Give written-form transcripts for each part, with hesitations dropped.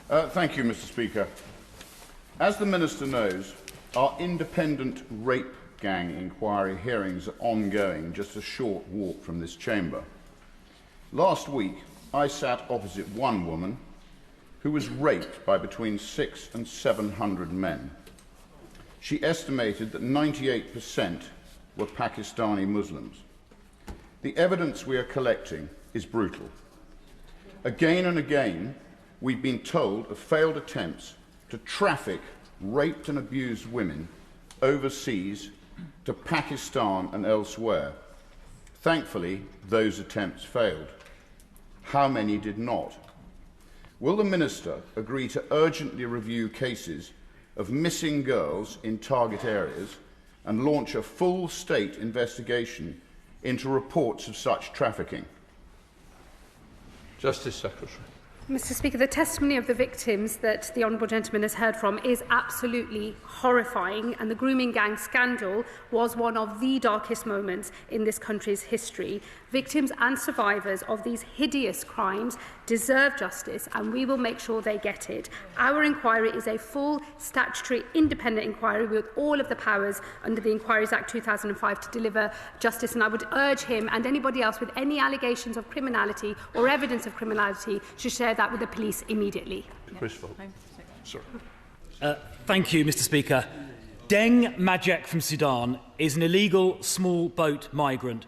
Thank you, Mr. Speaker. As the Minister knows, our independent rape gang inquiry hearings are ongoing, just a short walk from this chamber. Last week, I sat opposite one woman who was raped by between 600 and 700 men. She estimated that 98% were Pakistani Muslims. The evidence we are collecting is brutal. Again and again, we've been told of failed attempts to traffic raped and abused women overseas to Pakistan and elsewhere. Thankfully, those attempts failed. How many did not? Will the Minister agree to urgently review cases of missing girls in target areas and launch a full state investigation into reports of such trafficking? Justice Secretary. Mr. Speaker, the testimony of the victims that the Honourable Gentleman has heard from is absolutely horrifying, and the grooming gang scandal was one of the darkest moments in this country's history. Victims and survivors of these hideous crimes deserve justice, and we will make sure they get it. Our inquiry is a full, statutory, independent inquiry with all of the powers under the Inquiries Act 2005 to deliver justice, and I would urge him and anybody else with any allegations of criminality or evidence of criminality to share that with the police immediately. Chris Philp. Sorry. Thank you, Mr. Speaker. Deng Majek from Sudan is an illegal small boat migrant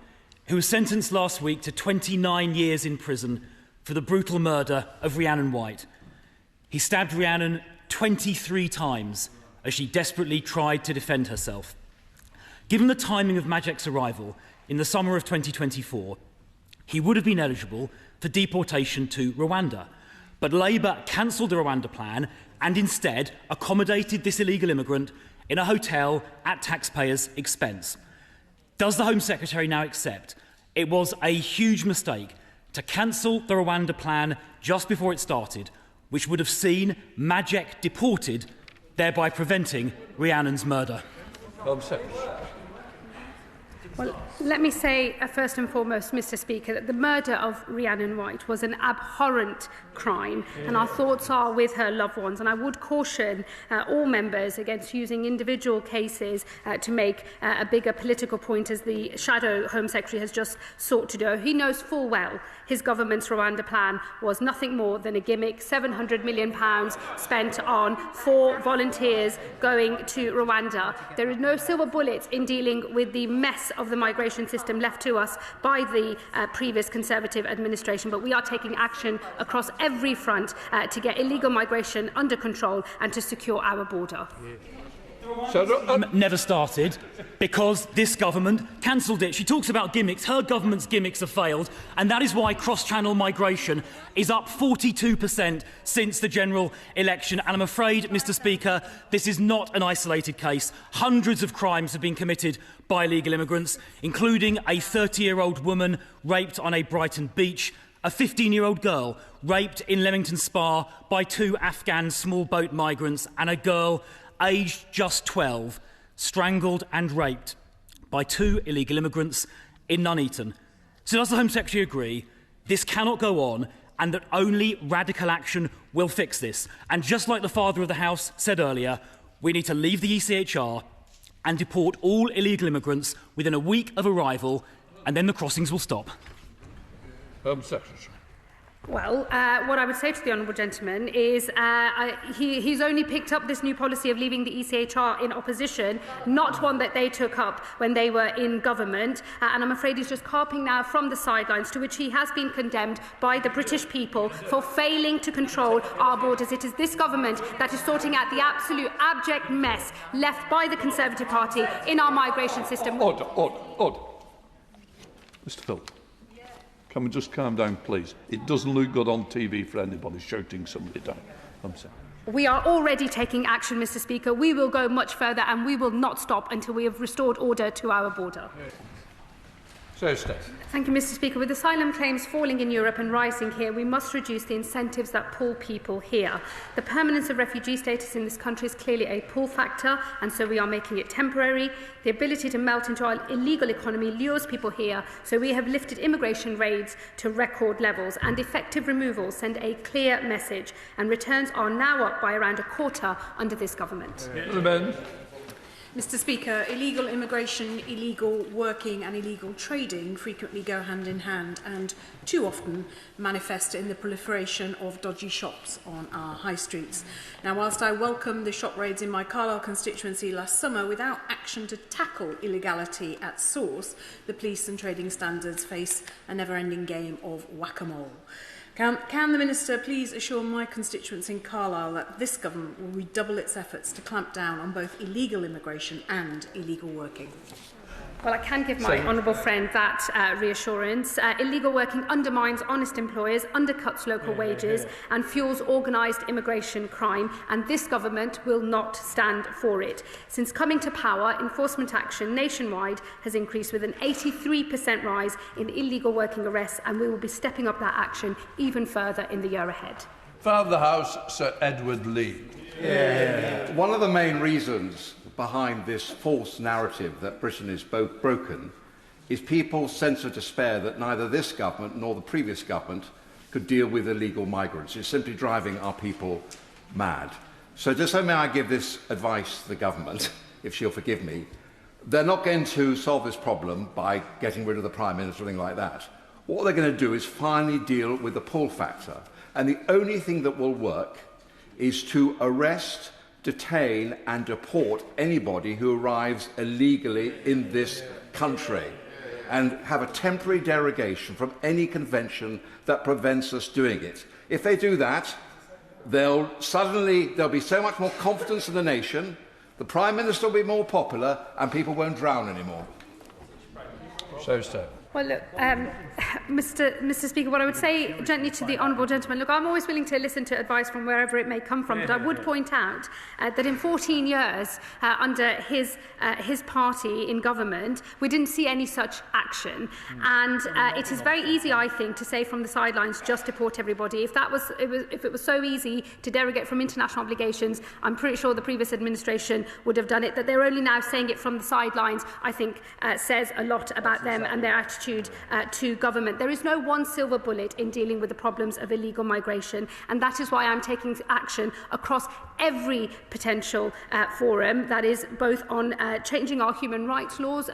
who was sentenced last week to 29 years in prison for the brutal murder of Rhiannon White. He stabbed Rhiannon 23 times as she desperately tried to defend herself. Given the timing of Majek's arrival in the summer of 2024, he would have been eligible for deportation to Rwanda. But Labour cancelled the Rwanda plan and instead accommodated this illegal immigrant in a hotel at taxpayers' expense. Does the Home Secretary now accept it was a huge mistake to cancel the Rwanda plan just before it started, which would have seen Majek deported, thereby preventing Rhiannon's murder? Home Secretary. Well, let me say first and foremost, Mr. Speaker, that the murder of Rhiannon White was an abhorrent crime, and our thoughts are with her loved ones. And I would caution all members against using individual cases to make a bigger political point, as the Shadow Home Secretary has just sought to do. He knows full well his government's Rwanda plan was nothing more than a gimmick. £700 million spent on 4 volunteers going to Rwanda. There is no silver bullets in dealing with the mess of the migration system left to us by the previous Conservative administration, but we are taking action across every front to get illegal migration under control and to secure our border. Never started because this government cancelled it. She talks about gimmicks. Her government's gimmicks have failed, and that is why cross-channel migration is up 42% since the general election. And I'm afraid, Mr. Speaker, this is not an isolated case. Hundreds of crimes have been committed by illegal immigrants, including a 30-year-old woman raped on a Brighton beach, a 15-year-old girl raped in Leamington Spa by 2 Afghan small boat migrants, and a girl aged just 12, strangled and raped by 2 illegal immigrants in Nuneaton. So does the Home Secretary agree this cannot go on and that only radical action will fix this? And just like the Father of the House said earlier, we need to leave the ECHR and deport all illegal immigrants within a week of arrival, and then the crossings will stop. Home Secretary. Well, what I would say to the Honourable Gentleman is he's only picked up this new policy of leaving the ECHR in opposition, not one that they took up when they were in government, and I'm afraid he's just carping now from the sidelines, to which he has been condemned by the British people for failing to control our borders. It is this government that is sorting out the absolute abject mess left by the Conservative Party in our migration system. Order. Mr. Philp. Can we just calm down, please? It doesn't look good on TV for anybody shouting somebody down. I'm sorry. We are already taking action, Mr. Speaker. We will go much further, and we will not stop until we have restored order to our border. Thank you, Mr. Speaker. With asylum claims falling in Europe and rising here, we must reduce the incentives that pull people here. The permanence of refugee status in this country is clearly a pull factor, and so we are making it temporary. The ability to melt into our illegal economy lures people here, so we have lifted immigration raids to record levels, and effective removals send a clear message, and returns are now up by around a quarter under this government. Mr. Speaker, illegal immigration, illegal working and illegal trading frequently go hand in hand and too often manifest in the proliferation of dodgy shops on our high streets. Now, whilst I welcome the shop raids in my Carlisle constituency last summer, without action to tackle illegality at source, the police and trading standards face a never-ending game of whack-a-mole. Can the Minister please assure my constituents in Carlisle that this government will redouble its efforts to clamp down on both illegal immigration and illegal working? Well, I can give my honourable friend that reassurance. Illegal working undermines honest employers, undercuts local wages and fuels organised immigration crime, and this government will not stand for it. Since coming to power, enforcement action nationwide has increased with an 83% rise in illegal working arrests, and we will be stepping up that action even further in the year ahead. Father of the House, Sir Edward Lee. One of the main reasons behind this false narrative that Britain is both broken is people's sense of despair that neither this government nor the previous government could deal with illegal migrants. It's simply driving our people mad. So just so may I give this advice to the government, if she'll forgive me. They're not going to solve this problem by getting rid of the Prime Minister or anything like that. What they're going to do is finally deal with the pull factor. And the only thing that will work is to arrest, detain and deport anybody who arrives illegally in this country and have a temporary derogation from any convention that prevents us doing it. If they do that, there'll be so much more confidence in the nation, the Prime Minister will be more popular and people won't drown anymore. Well, look, Mr. Speaker, what I would say gently to the honourable gentleman, look, I'm always willing to listen to advice from wherever it may come from, but I would point out that in 14 years under his party in government, we didn't see any such action. And it is very easy, I think, to say from the sidelines, just deport everybody. If it was so easy to derogate from international obligations, I'm pretty sure the previous administration would have done it. That they're only now saying it from the sidelines, I think, says a lot about them and their attitude to government. There is no one silver bullet in dealing with the problems of illegal migration, and that is why I'm taking action across every potential forum, that is both on changing our human rights laws,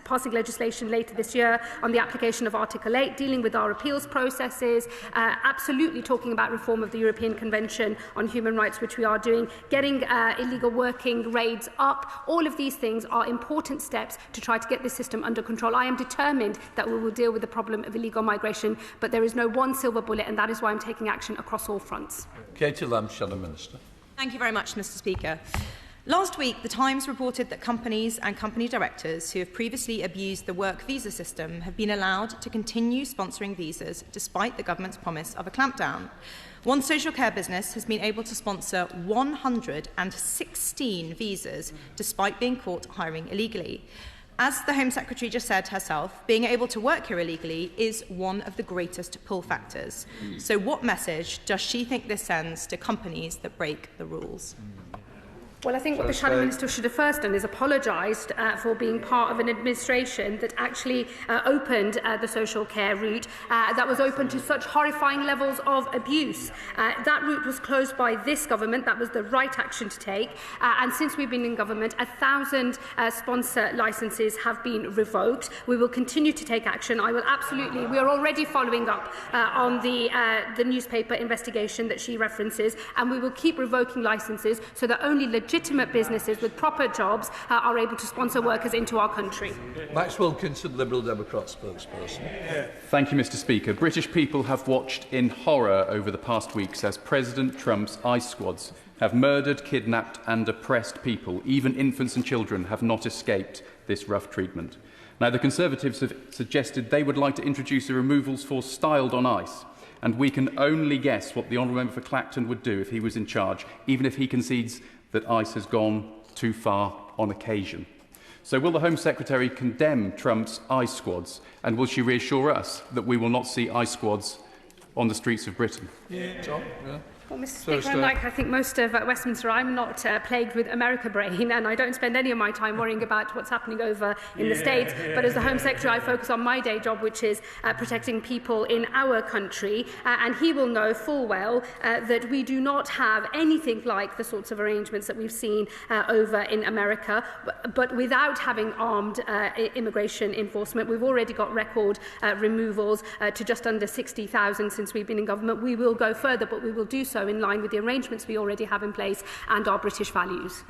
passing legislation later this year on the application of Article 8, dealing with our appeals processes, absolutely talking about reform of the European Convention on Human Rights, which we are doing, getting illegal working raids up. All of these things are important steps to try to get this system under control. I am determined that we will deal with the problem of illegal migration, but there is no one silver bullet, and that is why I'm taking action across all fronts. Katie Lamb, Shadow Minister. Thank you very much, Mr. Speaker. Last week, The Times reported that companies and company directors who have previously abused the work visa system have been allowed to continue sponsoring visas despite the government's promise of a clampdown. One social care business has been able to sponsor 116 visas despite being caught hiring illegally. As the Home Secretary just said herself, being able to work here illegally is one of the greatest pull factors. So what message does she think this sends to companies that break the rules? Well, I think what the Shadow Minister should have first done is apologised for being part of an administration that actually opened the social care route, that was open to such horrifying levels of abuse. That route was closed by this government. That was the right action to take. And since we've been in government, 1,000 sponsor licences have been revoked. We will continue to take action. We are already following up on the newspaper investigation that she references, and we will keep revoking licences so that only legitimate businesses with proper jobs are able to sponsor workers into our country. Max Wilkinson, Liberal Democrat spokesperson. Thank you, Mr. Speaker. British people have watched in horror over the past weeks as President Trump's ICE squads have murdered, kidnapped and oppressed people. Even infants and children have not escaped this rough treatment. Now, the Conservatives have suggested they would like to introduce a removals force styled on ICE, and we can only guess what the Honourable Member for Clacton would do if he was in charge, even if he concedes that ICE has gone too far on occasion. So will the Home Secretary condemn Trump's ICE squads, and will she reassure us that we will not see ICE squads on the streets of Britain? Well, Mr. Speaker, unlike I think most of Westminster, I'm not plagued with America brain, and I don't spend any of my time worrying about what's happening over in the States. But as the Home Secretary, I focus on my day job, which is protecting people in our country. And he will know full well that we do not have anything like the sorts of arrangements that we've seen over in America. But without having armed immigration enforcement, we've already got record removals to just under 60,000 since we've been in government. We will go further, but we will do so in line with the arrangements we already have in place and our British values.